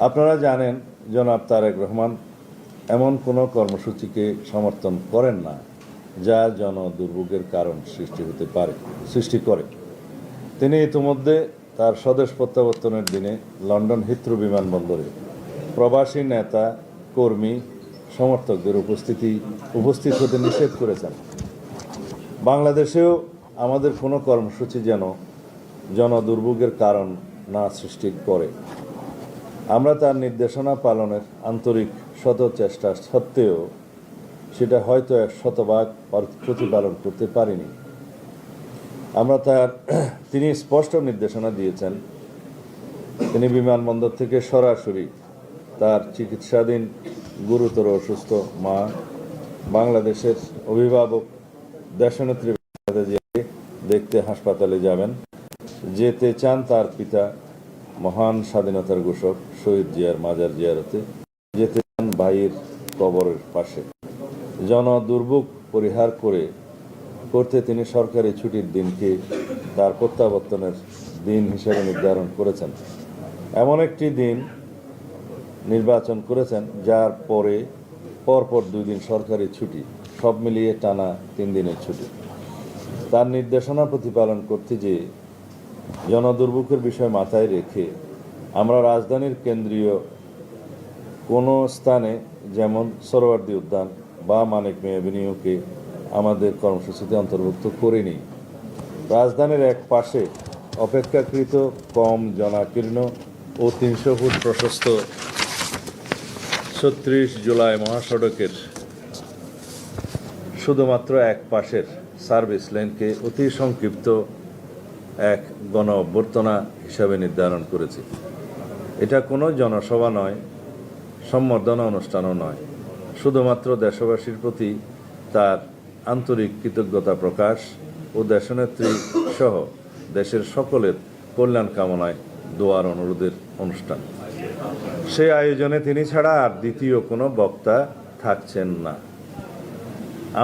আপনারা জানেন জনাব তারেক রহমান এমন কোনো কর্মসূচিকে সমর্থন করেন না যা জনদুর্ভোগের কারণ সৃষ্টি করে। তিনি ইতিমধ্যে তার স্বদেশ প্রত্যাবর্তনের দিনে লন্ডন হিথ্রো বিমানবন্দরে প্রবাসী নেতা কর্মী সমর্থকদের উপস্থিত হতে নিষেধ করেছেন। বাংলাদেশেও আমাদের কোনো কর্মসূচি যেন জনদুর্ভোগের কারণ না সৃষ্টি করে। আমরা তার নির্দেশনা পালনের আন্তরিক শত চেষ্টা সত্ত্বেও সেটা হয়তো 100% প্রতিপালন করতে পারিনি। তিনি স্পষ্ট নির্দেশনা দিয়েছেন, তিনি বিমানবন্দর থেকে সরাসরি তার চিকিৎসাধীন গুরুতর অসুস্থ মা, বাংলাদেশের অভিভাবক দেশনেত্রী দেখতে হাসপাতালে যাবেন। যেতে চান তার পিতা মহান স্বাধীনতার ঘোষক শহীদ জিয়ার মাজার জিয়ারতে, যেতে চান ভাইয়ের কবরের পাশে। জনদুর্ভোগ পরিহার করতে তিনি সরকারি ছুটির দিনকে তার প্রত্যাবর্তনের দিন হিসেবে নির্ধারণ করেছেন। এমন একটি দিন নির্বাচন করেছেন যার পরপর 2 দিন সরকারি ছুটি, সব মিলিয়ে টানা 3 দিনের ছুটি। তার নির্দেশনা প্রতিপালন করতে যেয়ে জনদুর্ভোগের বিষয় মাথায় রেখে আমরা রাজধানীর কেন্দ্রীয় কোনো স্থানে যেমন সোহরাওয়ার্দী উদ্যান বা মানিক মিয়া এভিনিউকে আমাদের কর্মসূচিতে অন্তর্ভুক্ত করিনি। রাজধানীর এক পাশে অপেক্ষাকৃত কম জনাকীর্ণ ও 300 ফুট প্রশস্ত 36 জুলাই মহাসড়কের শুধুমাত্র এক পাশের সার্ভিস লেনকে অতি সংক্ষিপ্ত এক গণ অভ্যর্থনা হিসাবে নির্ধারণ করেছি। এটা কোনো জনসভা নয়, সম্বর্ধনা অনুষ্ঠানও নয়, শুধুমাত্র দেশবাসীর প্রতি তার আন্তরিক কৃতজ্ঞতা প্রকাশ ও দেশনেত্রী সহ দেশের সকলের কল্যাণ কামনায় দোয়ার অনুরোধের অনুষ্ঠান। সেই আয়োজনে তিনি ছাড়া আর দ্বিতীয় কোনো বক্তা থাকছেন না।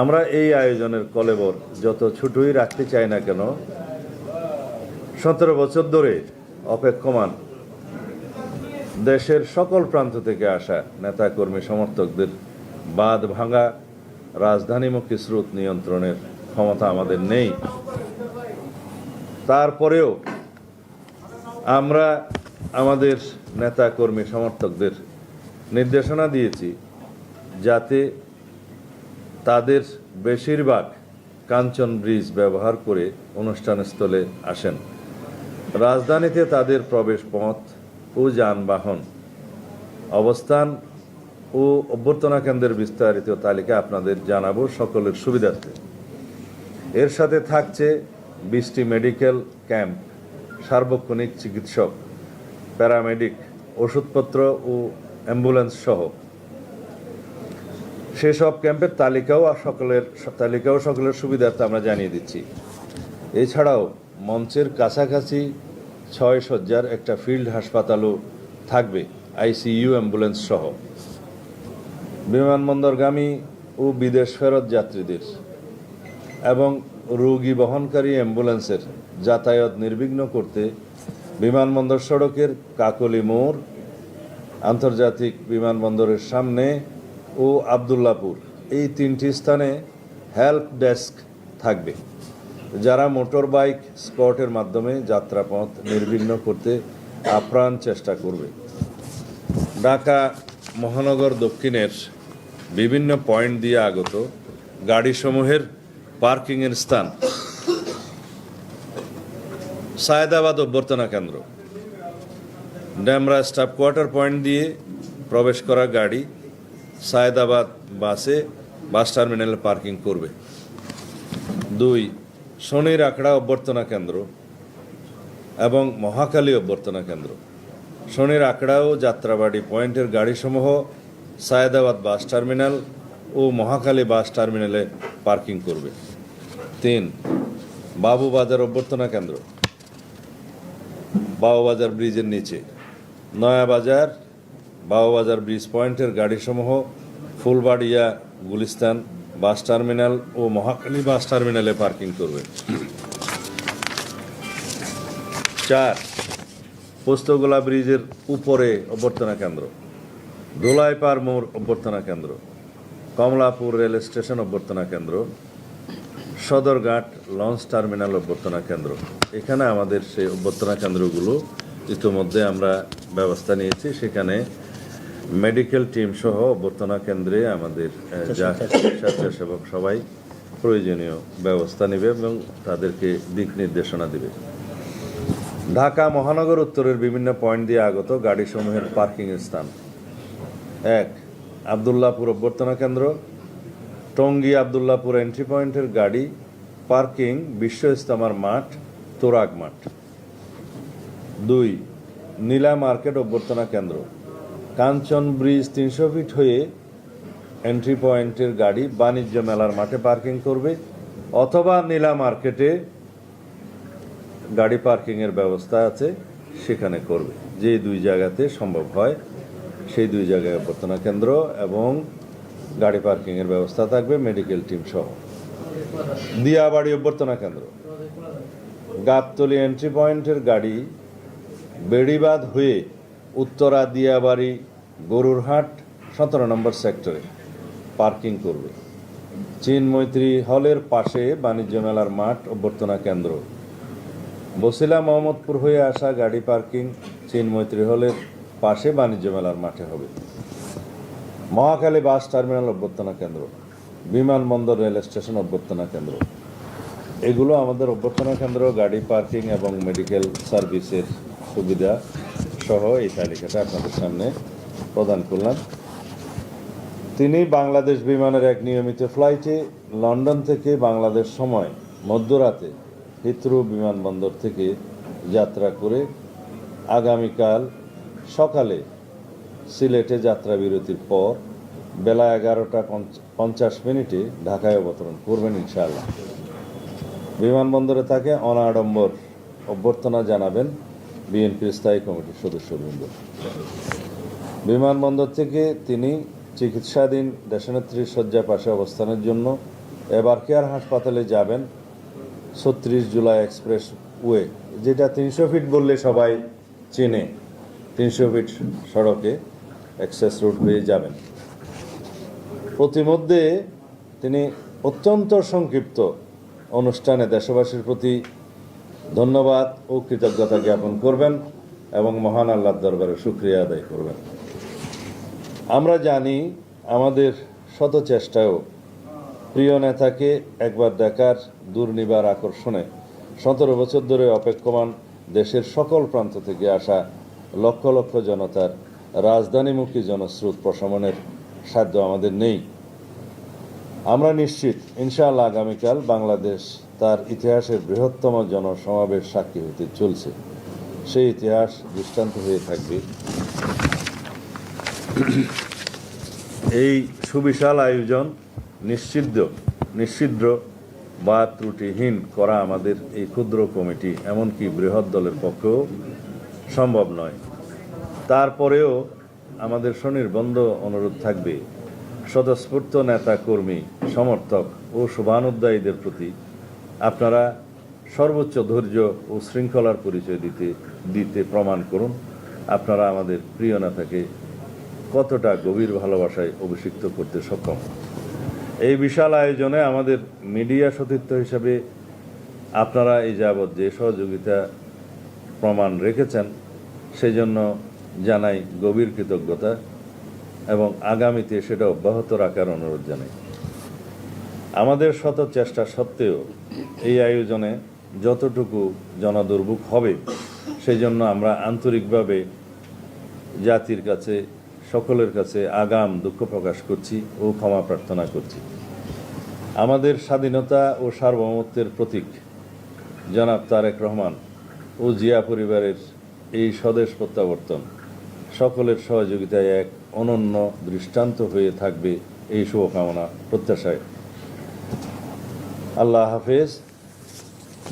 আমরা এই আয়োজনের কলেবর যত ছোটই রাখতে চাই না কেন, 17 বছর ধরে অপেক্ষমান দেশের সকল প্রান্ত থেকে আসা নেতাকর্মী সমর্থকদের বাঁধ ভাঙা রাজধানীমুখী স্রোত নিয়ন্ত্রণের ক্ষমতা আমাদের নেই। তারপরেও আমরা আমাদের নেতাকর্মী সমর্থকদের নির্দেশনা দিয়েছি যাতে তাদের বেশিরভাগ কাঞ্চন ব্রিজ ব্যবহার করে অনুষ্ঠানস্থলে আসেন। রাজধানীতে তাদের প্রবেশ পথ ও যানবাহন অবস্থান ও অভ্যর্থনা কেন্দ্রের বিস্তারিত তালিকা আপনাদের জানাবো সকলের সুবিধার্থে। এর সাথে থাকছে 20টি মেডিকেল ক্যাম্প, সার্বক্ষণিক চিকিৎসক, প্যারামেডিক, ওষুধপত্র ও অ্যাম্বুলেন্স সহ সেসব ক্যাম্পের তালিকাও সকলের সুবিধার্থে আমরা জানিয়ে দিচ্ছি। এছাড়াও মঞ্চের কাছাকাছি 6 শয্যার একটা ফিল্ড হাসপাতালও থাকবে, আইসিইউ, অ্যাম্বুলেন্স সহ। বিমানবন্দরগামী ও বিদেশ ফেরত যাত্রীদের এবং রোগী বহনকারী অ্যাম্বুলেন্সের যাতায়াত নির্বিঘ্ন করতে বিমানবন্দর সড়কের কাকলি মোড়, আন্তর্জাতিক বিমানবন্দরের সামনে ও আবদুল্লাপুর এই 3টি স্থানে হেল্প ডেস্ক থাকবে, যারা মোটর বাইক স্কটের মাধ্যমে যাত্রাপথ নির্বিঘ্ন করতে আপ্রাণ চেষ্টা করবে। ঢাকা মহানগর দক্ষিণের বিভিন্ন পয়েন্ট দিয়ে আগত গাড়িসমূহের পার্কিংয়ের স্থান সায়েদাবাদ অভ্যর্থনা কেন্দ্র, ডেমরা স্টাফ কোয়ার্টার পয়েন্ট দিয়ে প্রবেশ করা গাড়ি সায়েদাবাদ বাস টার্মিনালে পার্কিং করবে। 2, শনির আখড়া অভ্যর্থনা কেন্দ্র এবং মহাখালী অভ্যর্থনা কেন্দ্র। শনির আখড়া ও যাত্রাবাড়ি পয়েন্টের গাড়িসমূহ সায়েদাবাদ বাস টার্মিনাল ও মহাখালী বাস টার্মিনালে পার্কিং করবে। 3, বাবুবাজার অভ্যর্থনা কেন্দ্র, বাবুবাজার ব্রিজের নিচে, নয়াবাজার বাবুবাজার ব্রিজ পয়েন্টের গাড়িসমূহ ফুলবাড়িয়া গুলিস্তান বাস টার্মিনাল ও মহাখালী বাস টার্মিনালে পার্কিং করবে। 4, পোস্তগোলা ব্রিজের উপরে অভ্যর্থনা কেন্দ্র, দোলাইপাড় মোড় অভ্যর্থনা কেন্দ্র, কমলাপুর রেল স্টেশন অভ্যর্থনা কেন্দ্র, সদরঘাট লঞ্চ টার্মিনাল অভ্যর্থনা কেন্দ্র। এখানে আমাদের সেই অভ্যর্থনা কেন্দ্রগুলো ইতিমধ্যে আমরা ব্যবস্থা নিয়েছি। সেখানে মেডিকেল টিম সহ অভ্যর্থনা কেন্দ্রে আমাদের স্বেচ্ছাসেবক সবাই প্রয়োজনীয় ব্যবস্থা নেবে এবং তাদেরকে দিক নির্দেশনা দেবে। ঢাকা মহানগর উত্তরের বিভিন্ন পয়েন্ট দিয়ে আগত গাড়িসমূহের পার্কিংয়ের স্থান: 1. আবদুল্লাহপুর অভ্যর্থনা কেন্দ্র, টঙ্গী আবদুল্লাহপুর এন্ট্রি পয়েন্টের গাড়ি পার্কিং বিশ্ব ইস্তেমার মাঠ, তোরাগ মাঠ। 2. নীলা মার্কেট অভ্যর্থনা কেন্দ্র, কাঞ্চন ব্রিজ 300 ফিট হয়ে এন্ট্রি পয়েন্টের গাড়ি বাণিজ্য মেলার মাঠে পার্কিং করবে অথবা নীলা মার্কেটে গাড়ি পার্কিংয়ের ব্যবস্থা আছে সেখানে করবে। যে দুই জায়গাতে সম্ভব হয় সেই দুই জায়গায় অভ্যর্থনা কেন্দ্র এবং গাড়ি পার্কিংয়ের ব্যবস্থা থাকবে মেডিকেল টিম সহ। দিয়াবাড়ি অভ্যর্থনা কেন্দ্র, গাবতলী এন্ট্রি পয়েন্টের গাড়ি বেড়িবাঁধ হয়ে উত্তরা দিয়াবাড়ি গরুরহাট 17 নম্বর সেক্টরে পার্কিং করবে। চীন মৈত্রী হলের পাশে বাণিজ্য মেলার মাঠ অভ্যর্থনা কেন্দ্র, বসিলা মোহাম্মদপুর হয়ে আসা গাড়ি পার্কিং চীন মৈত্রী হলের পাশে বাণিজ্য মেলার মাঠে হবে। মহাখালী বাস টার্মিনাল অভ্যর্থনা কেন্দ্র, বিমানবন্দর রেল স্টেশন অভ্যর্থনা কেন্দ্র। এগুলো আমাদের অভ্যর্থনা কেন্দ্র, গাড়ি পার্কিং এবং মেডিকেল সার্ভিসের সুবিধা সহ এই তালিকাটা আপনাদের সামনে প্রদান করলাম। তিনি বাংলাদেশ বিমানের এক নিয়মিত ফ্লাইটে লন্ডন থেকে বাংলাদেশ সময় মধ্যরাতে হিথ্রো বিমানবন্দর থেকে যাত্রা করে আগামীকাল সকালে সিলেটে যাত্রা বিরতির পর বেলা 11:50 ঢাকায় অবতরণ করবেন ইনশাআল্লাহ। বিমানবন্দরে তাকে অনাড়ম্বর অভ্যর্থনা জানাবেন বিএনপির স্থায়ী কমিটির সদস্যবৃন্দ। বিমানবন্দর থেকে তিনি চিকিৎসাধীন দেশনেত্রীর শয্যার পাশে অবস্থানের জন্য এবার কেয়ার হাসপাতালে যাবেন 36 জুলাই এক্সপ্রেস ওয়ে, যেটা 300 ফিট বললে সবাই চেনে। 300 ফিট সড়কে অ্যাক্সেস রোড হয়ে যাবেন। প্রতিমধ্যে তিনি অত্যন্ত সংক্ষিপ্ত অনুষ্ঠানে দেশবাসীর প্রতি ধন্যবাদ ও কৃতজ্ঞতা জ্ঞাপন করবেন এবং মহান আল্লাহর দরবারে শুকরিয়া আদায় করবেন। আমরা জানি আমাদের শত চেষ্টায়ও প্রিয় নেতাকে একবার দেখার দুর্নিবার আকর্ষণে 17 বছর ধরে অপেক্ষমান দেশের সকল প্রান্ত থেকে আসা লক্ষ লক্ষ জনতার রাজধানীমুখী জনস্রোত প্রশমনের সাধ্য আমাদের নেই। আমরা নিশ্চিত ইনশাআল্লাহ আগামীকাল বাংলাদেশ তার ইতিহাসের বৃহত্তম জনসমাবেশ সাক্ষী হতে চলছে। সেই ইতিহাস দৃষ্টান্ত হয়ে থাকবে। এই সুবিশাল আয়োজন নিশ্চিদ্র বা ত্রুটিহীন করা আমাদের এই ক্ষুদ্র কমিটি এমনকি বৃহৎ দলের পক্ষেও সম্ভব নয়। তারপরেও আমাদের স্বনির্বন্ধ অনুরোধ থাকবে স্বতঃস্ফূর্ত নেতা কর্মী সমর্থক ও শুভানুধ্যায়ীদের প্রতি আপনারা সর্বোচ্চ ধৈর্য ও শৃঙ্খলার পরিচয় দিতে প্রমাণ করুন আপনারা আমাদের প্রিয় নেতাকে কতটা গভীর ভালোবাসায় অভিষিক্ত করতে সক্ষম। এই বিশাল আয়োজনে আমাদের মিডিয়া সতীর্থ হিসেবে আপনারা এই যাবৎ যে সহযোগিতা প্রমাণ রেখেছেন সেই জন্য জানাই গভীর কৃতজ্ঞতা এবং আগামীতে সেটা অব্যাহত রাখার অনুরোধ জানাই। আমাদের শত চেষ্টা সত্ত্বেও এই আয়োজনে যতটুকু জনদুর্ভোগ হবে সেই জন্য আমরা আন্তরিকভাবে জাতির কাছে সকলের কাছে আগাম দুঃখ প্রকাশ করছি ও ক্ষমা প্রার্থনা করছি। আমাদের স্বাধীনতা ও সার্বভৌমত্বের প্রতীক জনাব তারেক রহমান ও জিয়া পরিবারের এই স্বদেশ প্রত্যাবর্তন সকলের সহযোগিতায় এক অনন্য দৃষ্টান্ত হয়ে থাকবে এই শুভকামনা প্রত্যাশায়। আল্লাহ হাফেজ।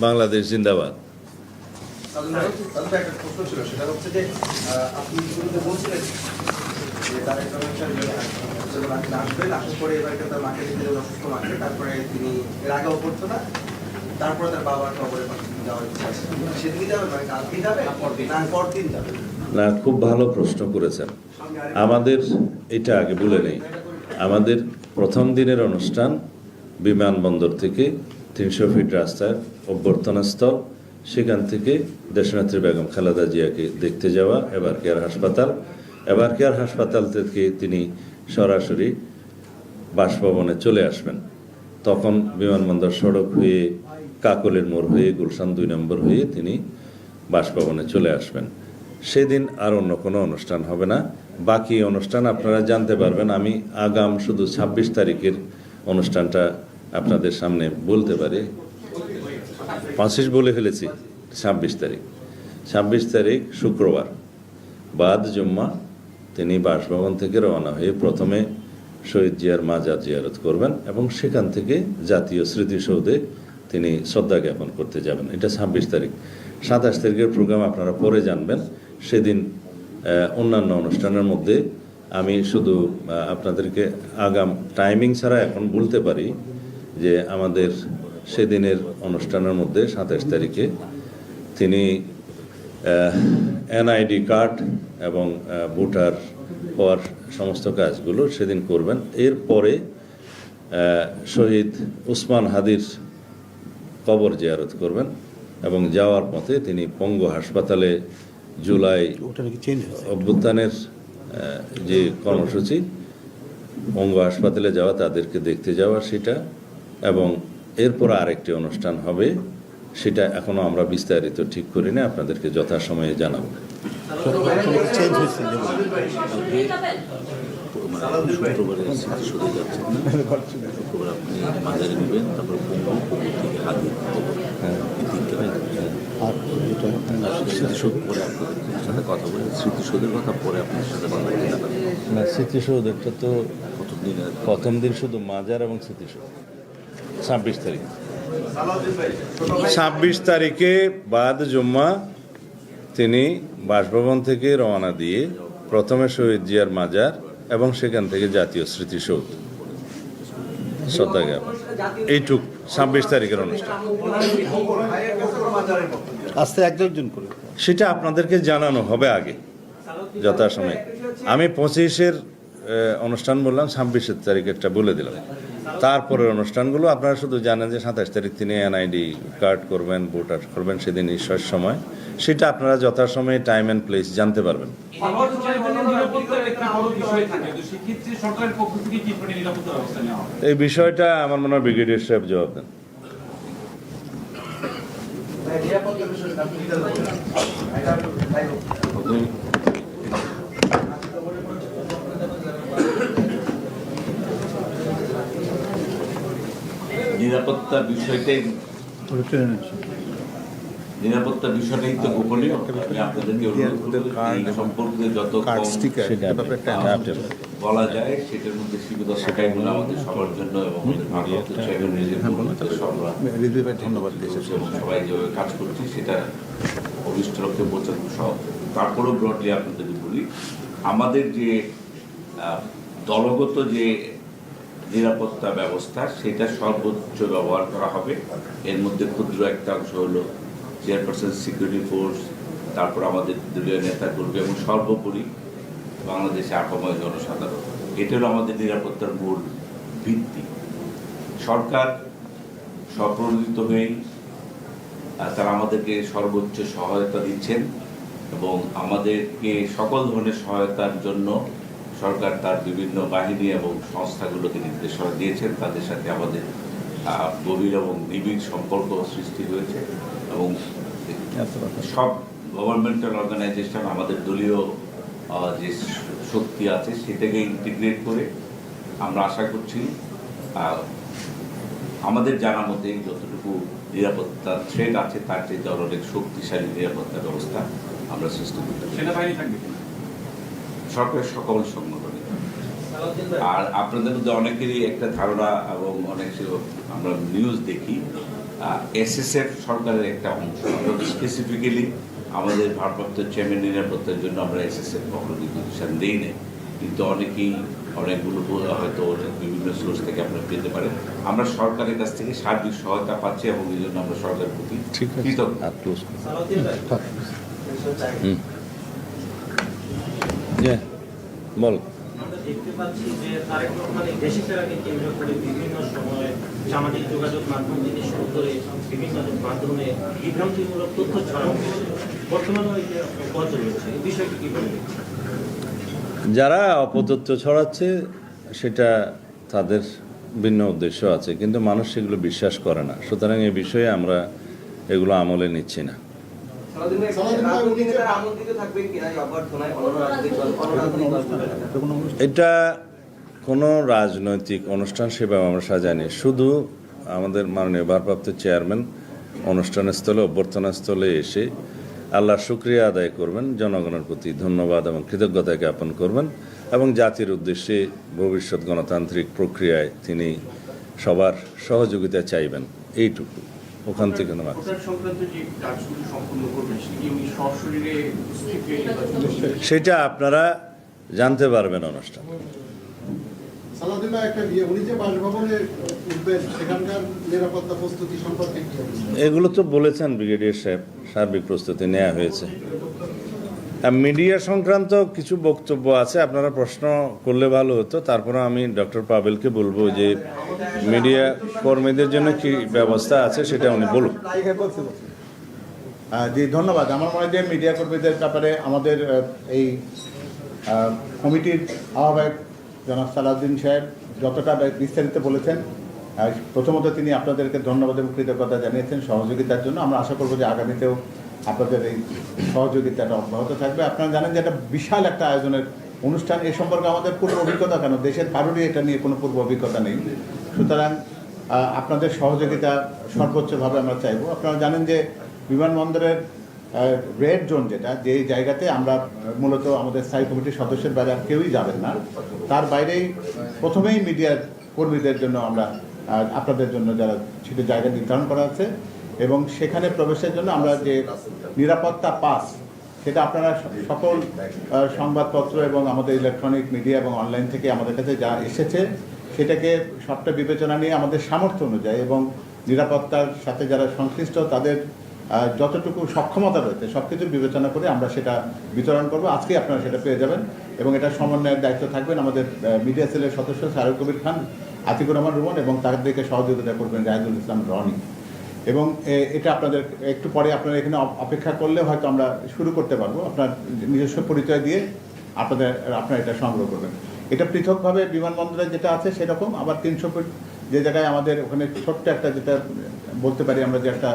বাংলাদেশ জিন্দাবাদ। একটা প্রশ্ন ছিল, সেটা হচ্ছে যে আপনি বলছিলেন যে তারেক রহমান আসবেন, আসার পরে এবার তার মাকে দেখতে যাবেন অসুস্থ মাকে, তারপরে তিনি এর আগে অভ্যর্থনা তারপরে তার বাবার কবরে যাওয়ার ইচ্ছা আছে। সেদিনই যাবে মানে কালকে যাবে না পরদিন যাবে? না, খুব ভালো প্রশ্ন করেছেন। আমাদের এটা আগে বলে নেই, আমাদের প্রথম দিনের অনুষ্ঠান বিমানবন্দর থেকে 300 ফিট রাস্তার অভ্যর্থনাস্থল, সেখান থেকে দেশনেত্রী বেগম খালেদা জিয়াকে দেখতে যাওয়া এবার কেয়ার হাসপাতাল, এবার কেয়ার হাসপাতাল থেকে তিনি সরাসরি বাসভবনে চলে আসবেন। তখন বিমানবন্দর সড়ক হয়ে কাকলের মোড় হয়ে গুলশান 2 নম্বর হয়ে তিনি বাসভবনে চলে আসবেন। সেদিন আর অন্য কোনো অনুষ্ঠান হবে না। বাকি অনুষ্ঠান আপনারা জানতে পারবেন। আমি আগাম শুধু 26 তারিখের অনুষ্ঠানটা আপনাদের সামনে বলতে পারি। 25 বলে ফেলেছি, 26 তারিখ। 26 তারিখ শুক্রবার বাদ জুম্মা তিনি বাসভবন থেকে রওনা হয়ে প্রথমে শহীদ জিয়ার মাজার জিয়ারত করবেন এবং সেখান থেকে জাতীয় স্মৃতিসৌধে তিনি শ্রদ্ধা জ্ঞাপন করতে যাবেন। এটা 26 তারিখ। 27 তারিখের প্রোগ্রাম আপনারা পরে জানবেন। সেদিন অন্যান্য অনুষ্ঠানের মধ্যে আমি শুধু আপনাদেরকে আগাম টাইমিং ছাড়া এখন বলতে পারি যে আমাদের সেদিনের অনুষ্ঠানের মধ্যে 27 তারিখে তিনি এনআইডি কার্ড এবং ভোটার হওয়ার সমস্ত কাজগুলো সেদিন করবেন। এরপরে শহীদ উসমান হাদির কবর জিয়ারত করবেন এবং যাওয়ার পথে তিনি পঙ্গু হাসপাতালে জুলাই অভ্যুত্থানের যে কর্মসূচি, পঙ্গু হাসপাতালে যাওয়া, তাদেরকে দেখতে যাওয়া সেটা, এবং এরপর আরেকটি অনুষ্ঠান হবে, সেটা এখনো আমরা বিস্তারিত ঠিক করি না, আপনাদেরকে যথাসময়ে জানাবো। শুক্রবারে স্মৃতিসৌধে যাচ্ছেন না, শুক্রবার আপনি মাজারে নেবেন, তারপর হাদির স্মৃতিসৌধ পরে আপনাদের সাথে কথা বলে, স্মৃতিসৌধের কথা পরে আপনার সাথে কথা বলে জানাবেন। না, স্মৃতিসৌধটা তো কতদিনের প্রথম দিন শুধু মাজার এবং স্মৃতিসৌধ 26 তারিখ। 26 তারিখে বাদ জুম্মা তিনি বাসভবন থেকে রওনা দিয়ে প্রথমে শহীদ জিয়ার মাজার এবং সেখান থেকে জাতীয় স্মৃতিসৌধ শ্রদ্ধা জ্ঞাপন, এইটুক 26 তারিখের অনুষ্ঠান। আস্তে একজন করে সেটা আপনাদেরকে জানানো হবে আগে যথাসময়ে। আমি 25-এর অনুষ্ঠান বললাম, 26 তারিখেরটা বলে দিলাম। তারপরের অনুষ্ঠানগুলো আপনারা শুধু জানেন যে 27 তারিখ তিনি এনআইডি কার্ড করবেন, ভোটার করবেন, সেদিন ঈশ্বর সময়, সেটা আপনারা যথাসময়ে টাইম অ্যান্ড প্লেস জানতে পারবেন। এই বিষয়টা আমার মনে হয় ব্রিগেডিয়ার সাহেব জবাব দেন। নিরাপত্তা বিষয়টাই তো গোপনীয়। আমি আপনাদেরকে অনুরোধ করব এই সম্পর্কে যত কম বলা যায় সেটার মধ্যে সীমিত থাকাই হলো আমাদের সবার জন্য এবং ধন্যবাদ সবাই যেভাবে কাজ করছি সেটা অভিষ্ট লক্ষ্যে পৌঁছানো সব। তারপরেও ব্রডলি আপনাদেরকে বলি, আমাদের যে দলগত যে নিরাপত্তা ব্যবস্থা সেটা সর্বোচ্চ ব্যবহার করা হবে। এর মধ্যে ক্ষুদ্র একটা অংশ হলো চেয়ারপারসন সিকিউরিটি ফোর্স, তারপর আমাদের দলীয় নেতাকর্মী এবং সর্বোপরি বাংলাদেশে আপাময় জনসাধারণ। এটা হলো আমাদের নিরাপত্তার মূল ভিত্তি। সরকার স্বপ্রণোদিত হয়েই তারা আমাদেরকে সর্বোচ্চ সহায়তা দিচ্ছেন এবং আমাদেরকে সকল ধরনের সহায়তার জন্য সরকার তার বিভিন্ন বাহিনী এবং সংস্থাগুলোকে নির্দেশনা দিয়েছেন। তাদের সাথে আমাদের গভীর এবং নিবিড় সম্পর্ক সৃষ্টি হয়েছে এবং সব গভর্নমেন্টাল অর্গানাইজেশন আমাদের দলীয় যে শক্তি আছে সেটাকে ইন্টিগ্রেট করে আমরা আশা করছি আমাদের জানা মতে যতটুকু নিরাপত্তা থ্রেট আছে তার চেয়ে অনেক শক্তিশালী নিরাপত্তা ব্যবস্থা আমরা সৃষ্টি করতে পারি। সেনাবাহিনী থাকবে সরকারের সকল সংগঠনে। আর আপনাদের মধ্যে অনেকেরই একটা ধারণা এবং অনেক আমরা নিউজ দেখি এসএসএফ সরকারের একটা অংশ। স্পেসিফিক্যালি আমাদের ভারপ্রাপ্ত চেয়ারম্যান নিরাপত্তার জন্য আমরা এসএসএফ কখনো নির্দেশন দিই নাই, কিন্তু অনেকেই অনেকগুলো হয়তো বিভিন্ন সোর্স থেকে আপনারা পেতে পারেন। আমরা সরকারের কাছ থেকে সার্বিক সহায়তা পাচ্ছি এবং এই জন্য আমরা সরকারের প্রতি ঠিক আছে কৃতজ্ঞ। আর ক্লোজ করুন। সালাউদ্দিন ভাই, বল। আমরা দেখতে পাচ্ছি যে তারেক রহমানের দেশে ফেরাকে কেন্দ্র করে বিভিন্ন সময়ে সামাজিক যোগাযোগ মাধ্যম থেকে শুরু করে বিভিন্ন মাধ্যমে বিভ্রান্তিমূলক তথ্য ছড়ানো হয়েছে। বর্তমানে এটা বন্ধ রয়েছে, এই বিষয়টি কি বলবেন? যারা অপতথ্য ছড়াচ্ছে সেটা তাদের ভিন্ন উদ্দেশ্য আছে, কিন্তু মানুষ সেগুলো বিশ্বাস করে না। সুতরাং এই বিষয়ে আমরা এগুলো আমলে নিচ্ছি না। এটা কোনো রাজনৈতিক অনুষ্ঠান সেভাবে আমরা সাজাইনি। শুধু আমাদের মাননীয় ভারপ্রাপ্ত চেয়ারম্যান অনুষ্ঠানের স্থলে, অভ্যর্থনা স্থলে এসে আল্লাহর শুকরিয়া আদায় করবেন, জনগণের প্রতি ধন্যবাদ এবং কৃতজ্ঞতা জ্ঞাপন করবেন এবং জাতির উদ্দেশ্যে ভবিষ্যৎ গণতান্ত্রিক প্রক্রিয়ায় তিনি সবার সহযোগিতা চাইবেন, এইটুকু। ওখান থেকে না। ভোটার সংক্রান্ত যে কাজগুলো সম্পূর্ণ করবেন সেটি উনি সশরীরে উপস্থিত সেটা আপনারা জানতে পারবেন অনুষ্ঠান। সালাউদ্দিন ভাই, একটা উনি যে বাসভবনে উঠবেন সেখানকার নিরাপত্তা প্রস্তুতি সম্পর্কে কি বলবেন? এগুলো তো বলেছেন ব্রিগেডিয়ার সাহেব, সার্বিক প্রস্তুতি নেওয়া হয়েছে। মিডিয়া সংক্রান্ত কিছু বক্তব্য আছে, আপনারা প্রশ্ন করলে ভালো হতো। তারপরে আমি ডক্টর পাবেলকে বলবো যে মিডিয়া কর্মীদের জন্য কি ব্যবস্থা আছে সেটা উনি বলুন। জি, ধন্যবাদ। আমার মনে হয় যে মিডিয়া কর্মীদের ব্যাপারে আমাদের এই কমিটির আহ্বায়ক জনাব সালাউদ্দিন সাহেব যতটা বিস্তারিত বলেছেন, প্রথমত তিনি আপনাদেরকে ধন্যবাদ এবং কৃতজ্ঞতা জানিয়েছেন সহযোগিতার জন্য। আমরা আশা করব যে আগামীতেও আপনাদের এই সহযোগিতাটা অব্যাহত থাকবে। আপনারা জানেন যে এটা বিশাল একটা আয়োজনের অনুষ্ঠান, এ সম্পর্কে আমাদের পূর্ব অভিজ্ঞতা কেন, দেশের কারোরই এটা নিয়ে কোনো পূর্ব অভিজ্ঞতা নেই। সুতরাং আপনাদের সহযোগিতা সর্বোচ্চভাবে আমরা চাইব। আপনারা জানেন যে বিমানবন্দরের রেড জোন, যেটা যে জায়গাতে আমরা মূলত আমাদের স্থায়ী কমিটির সদস্যের বাইরে আর কেউই যাবেন না, তার বাইরেই প্রথমেই মিডিয়ার কর্মীদের জন্য আমরা আপনাদের জন্য যারা সেটা জায়গা নির্ধারণ করা আছে এবং সেখানে প্রবেশের জন্য আমরা যে নিরাপত্তা পাস, সেটা আপনারা সকল সংবাদপত্র এবং আমাদের ইলেকট্রনিক মিডিয়া এবং অনলাইন থেকে আমাদের কাছে যা এসেছে সেটাকে সবটা বিবেচনা নিয়ে আমাদের সামর্থ্য অনুযায়ী এবং নিরাপত্তার সাথে যারা সংশ্লিষ্ট তাদের যতটুকু সক্ষমতা রয়েছে সব কিছু বিবেচনা করে আমরা সেটা বিতরণ করব। আজকে আপনারা সেটা পেয়ে যাবেন এবং এটা সমন্বয়ের দায়িত্ব থাকবেন আমাদের মিডিয়া সেলের সদস্য সারুল কবির খান, আতিকুর রহমান রুমন এবং তাদেরকে সহযোগিতা করবেন জাহিদুল ইসলাম রনি। এবং এটা আপনাদের একটু পরে আপনারা এখানে অপেক্ষা করলে হয়তো আমরা শুরু করতে পারবো। আপনার নিজস্ব পরিচয় দিয়ে আপনারা এটা সংগ্রহ করবেন। এটা পৃথকভাবে বিমানবন্দরে যেটা আছে সেরকম, আবার 300 ফিট যে জায়গায় আমাদের ওখানে ছোট্ট একটা, যেটা বলতে পারি আমরা যে একটা